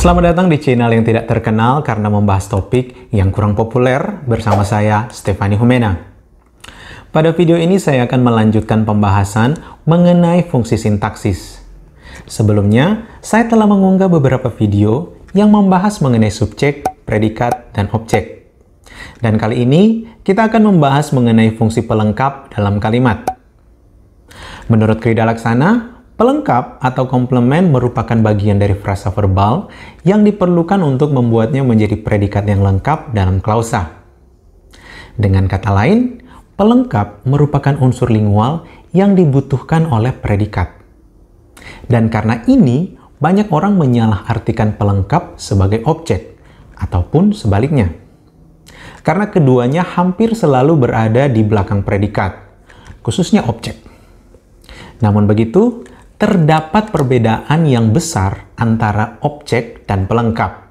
Selamat datang di channel yang tidak terkenal karena membahas topik yang kurang populer bersama saya, Stefani Humena. Pada video ini saya akan melanjutkan pembahasan mengenai fungsi sintaksis. Sebelumnya, saya telah mengunggah beberapa video yang membahas mengenai subjek, predikat, dan objek. Dan kali ini, kita akan membahas mengenai fungsi pelengkap dalam kalimat. Menurut Krida Laksana, pelengkap atau komplement merupakan bagian dari frasa verbal yang diperlukan untuk membuatnya menjadi predikat yang lengkap dalam klausa. Dengan kata lain, pelengkap merupakan unsur lingual yang dibutuhkan oleh predikat. Dan karena ini, banyak orang menyalahartikan pelengkap sebagai objek, ataupun sebaliknya. Karena keduanya hampir selalu berada di belakang predikat, khususnya objek. Namun begitu, terdapat perbedaan yang besar antara objek dan pelengkap.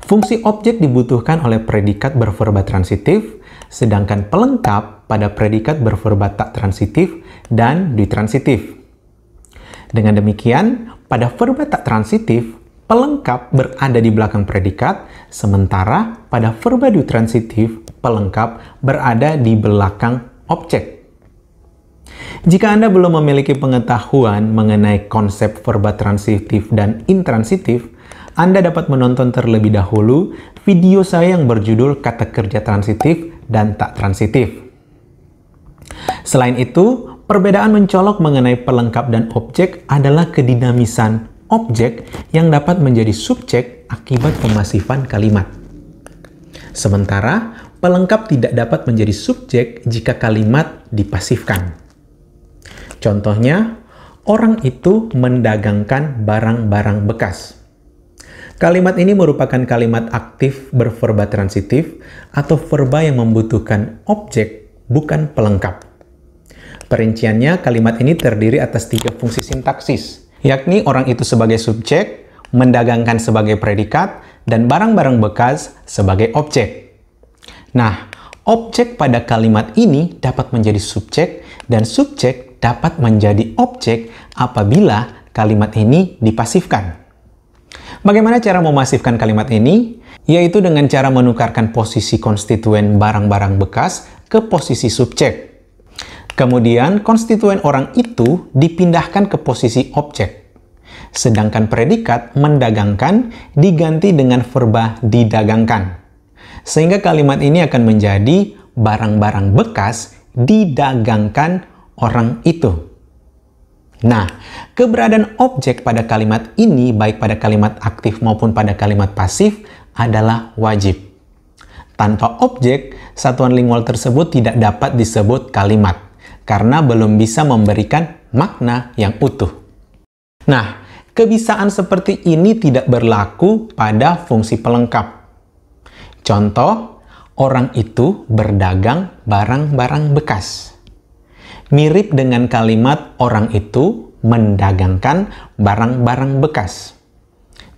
Fungsi objek dibutuhkan oleh predikat berverba transitif, sedangkan pelengkap pada predikat berverba tak transitif dan ditransitif. Dengan demikian, pada verba tak transitif, pelengkap berada di belakang predikat, sementara pada verba ditransitif, pelengkap berada di belakang objek. Jika Anda belum memiliki pengetahuan mengenai konsep verba transitif dan intransitif, Anda dapat menonton terlebih dahulu video saya yang berjudul Kata Kerja Transitif dan Tak Transitif. Selain itu, perbedaan mencolok mengenai pelengkap dan objek adalah kedinamisan objek yang dapat menjadi subjek akibat pemasifan kalimat. Sementara, pelengkap tidak dapat menjadi subjek jika kalimat dipasifkan. Contohnya, orang itu mendagangkan barang-barang bekas. Kalimat ini merupakan kalimat aktif berverba transitif atau verba yang membutuhkan objek, bukan pelengkap. Perinciannya, kalimat ini terdiri atas 3 fungsi sintaksis, yakni orang itu sebagai subjek, mendagangkan sebagai predikat, dan barang-barang bekas sebagai objek. Nah, objek pada kalimat ini dapat menjadi subjek, dan subjek dapat menjadi objek apabila kalimat ini dipasifkan. Bagaimana cara memasifkan kalimat ini? Yaitu dengan cara menukarkan posisi konstituen barang-barang bekas ke posisi subjek. Kemudian, konstituen orang itu dipindahkan ke posisi objek. Sedangkan predikat mendagangkan diganti dengan verba didagangkan. Sehingga kalimat ini akan menjadi barang-barang bekas didagangkan orang itu. Nah, keberadaan objek pada kalimat ini, baik pada kalimat aktif maupun pada kalimat pasif, adalah wajib. Tanpa objek, satuan lingual tersebut tidak dapat disebut kalimat, karena belum bisa memberikan makna yang utuh. Nah, kebisaan seperti ini tidak berlaku pada fungsi pelengkap. Contoh, orang itu berdagang barang-barang bekas. Mirip dengan kalimat orang itu mendagangkan barang-barang bekas.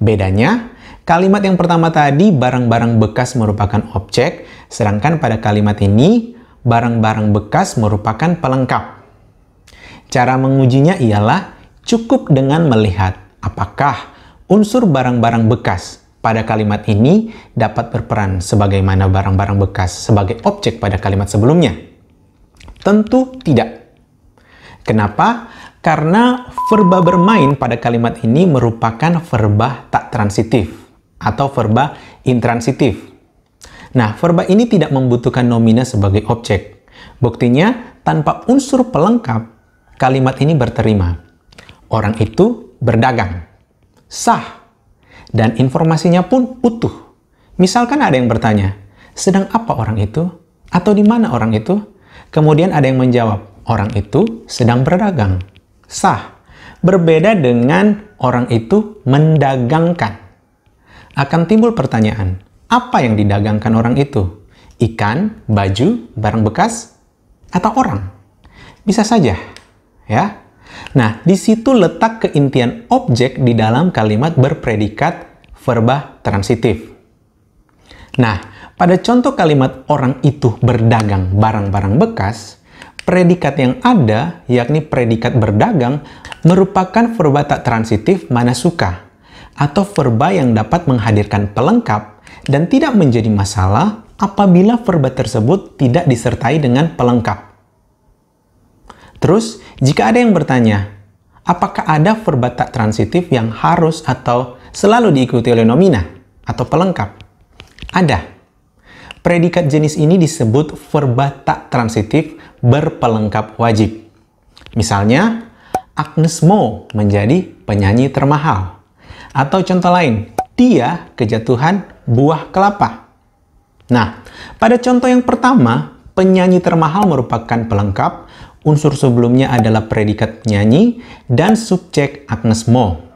Bedanya, kalimat yang pertama tadi barang-barang bekas merupakan objek, sedangkan pada kalimat ini barang-barang bekas merupakan pelengkap. Cara mengujinya ialah cukup dengan melihat apakah unsur barang-barang bekas pada kalimat ini dapat berperan sebagaimana barang-barang bekas sebagai objek pada kalimat sebelumnya. Tentu tidak. Kenapa? Karena verba bermain pada kalimat ini merupakan verba tak transitif atau verba intransitif. Nah, verba ini tidak membutuhkan nomina sebagai objek. Buktinya, tanpa unsur pelengkap, kalimat ini berterima. Orang itu berdagang, sah, dan informasinya pun utuh. Misalkan ada yang bertanya, sedang apa orang itu? Atau di mana orang itu? Kemudian ada yang menjawab, orang itu sedang berdagang, sah. Berbeda dengan orang itu mendagangkan. Akan timbul pertanyaan, apa yang didagangkan orang itu? Ikan, baju, barang bekas, atau orang? Bisa saja, ya. Nah, di situ letak keintian objek di dalam kalimat berpredikat verba transitif. Nah, pada contoh kalimat orang itu berdagang barang-barang bekas, predikat yang ada, yakni predikat berdagang, merupakan verba tak transitif mana suka. atau verba yang dapat menghadirkan pelengkap dan tidak menjadi masalah apabila verba tersebut tidak disertai dengan pelengkap. Terus, jika ada yang bertanya, apakah ada verba tak transitif yang harus atau selalu diikuti oleh nomina atau pelengkap? Ada. Predikat jenis ini disebut verba tak transitif berpelengkap wajib. Misalnya, Agnes Mo menjadi penyanyi termahal. Atau contoh lain, dia kejatuhan buah kelapa. Nah, pada contoh yang pertama, penyanyi termahal merupakan pelengkap, unsur sebelumnya adalah predikat penyanyi, dan subjek Agnes Mo.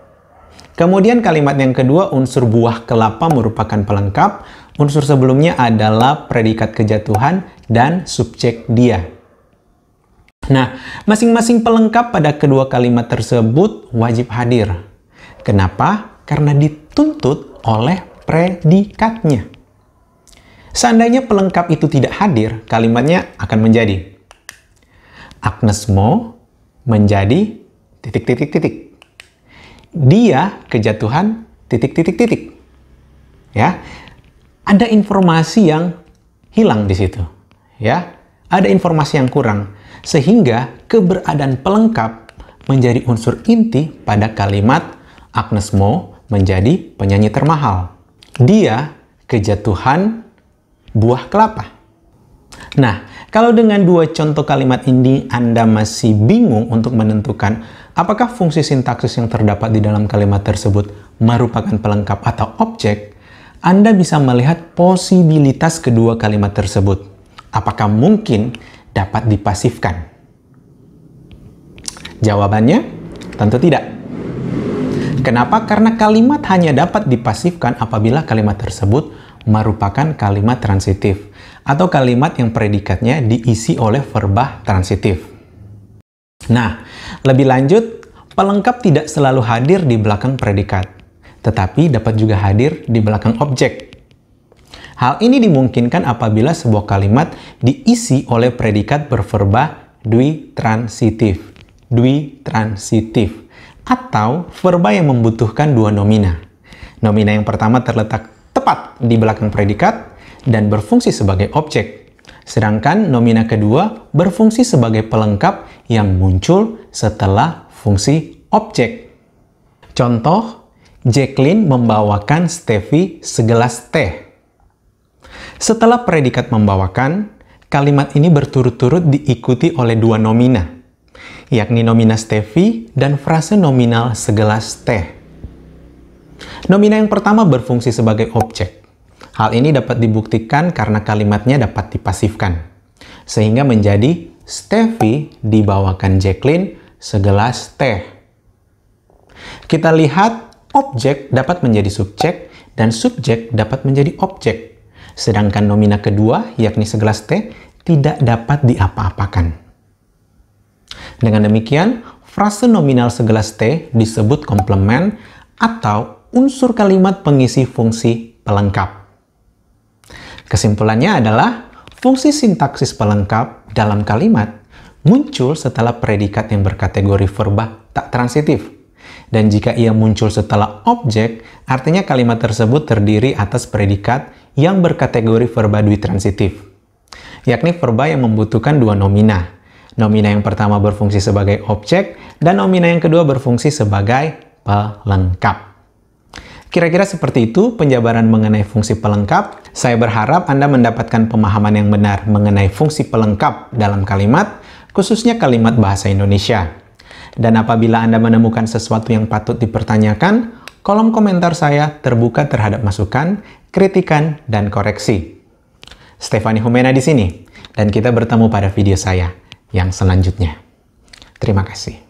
Kemudian kalimat yang kedua, unsur buah kelapa merupakan pelengkap, unsur sebelumnya adalah predikat kejatuhan, dan subjek dia. Nah, masing-masing pelengkap pada kedua kalimat tersebut wajib hadir. Kenapa? Karena dituntut oleh predikatnya. Seandainya pelengkap itu tidak hadir, kalimatnya akan menjadi Agnes Mo menjadi ... Dia kejatuhan ... Ya, ada informasi yang hilang di situ. Ya, ada informasi yang kurang, sehingga keberadaan pelengkap menjadi unsur inti pada kalimat Agnes Mo menjadi penyanyi termahal. Dia kejatuhan buah kelapa. Nah, kalau dengan dua contoh kalimat ini Anda masih bingung untuk menentukan apakah fungsi sintaksis yang terdapat di dalam kalimat tersebut merupakan pelengkap atau objek, Anda bisa melihat posibilitas kedua kalimat tersebut. Apakah mungkin dapat dipasifkan? Jawabannya, tentu tidak. Kenapa? Karena kalimat hanya dapat dipasifkan apabila kalimat tersebut merupakan kalimat transitif atau kalimat yang predikatnya diisi oleh verba transitif. Nah, lebih lanjut, pelengkap tidak selalu hadir di belakang predikat, tetapi dapat juga hadir di belakang objek. Hal ini dimungkinkan apabila sebuah kalimat diisi oleh predikat berverba dwitransitif, atau verba yang membutuhkan dua nomina. Nomina yang pertama terletak tepat di belakang predikat dan berfungsi sebagai objek. Sedangkan nomina kedua berfungsi sebagai pelengkap yang muncul setelah fungsi objek. Contoh, Jacqueline membawakan Steffi segelas teh. Setelah predikat membawakan, kalimat ini berturut-turut diikuti oleh dua nomina, yakni nomina Steffi dan frase nominal segelas teh. Nomina yang pertama berfungsi sebagai objek. Hal ini dapat dibuktikan karena kalimatnya dapat dipasifkan, sehingga menjadi Steffi dibawakan Jacqueline segelas teh. Kita lihat objek dapat menjadi subjek dan subjek dapat menjadi objek, sedangkan nomina kedua, yakni segelas teh, tidak dapat diapa-apakan. Dengan demikian, frase nominal segelas teh disebut komplement atau unsur kalimat pengisi fungsi pelengkap. Kesimpulannya adalah, fungsi sintaksis pelengkap dalam kalimat muncul setelah predikat yang berkategori verba tak transitif. Dan jika ia muncul setelah objek, artinya kalimat tersebut terdiri atas predikat yang berkategori verba dwitransitif, yakni verba yang membutuhkan dua nomina. Nomina yang pertama berfungsi sebagai objek, dan nomina yang kedua berfungsi sebagai pelengkap. Kira-kira seperti itu penjabaran mengenai fungsi pelengkap. Saya berharap Anda mendapatkan pemahaman yang benar mengenai fungsi pelengkap dalam kalimat, khususnya kalimat bahasa Indonesia. Dan apabila Anda menemukan sesuatu yang patut dipertanyakan, kolom komentar saya terbuka terhadap masukan, kritikan, dan koreksi. Stefani Humena di sini, dan kita bertemu pada video saya yang selanjutnya. Terima kasih.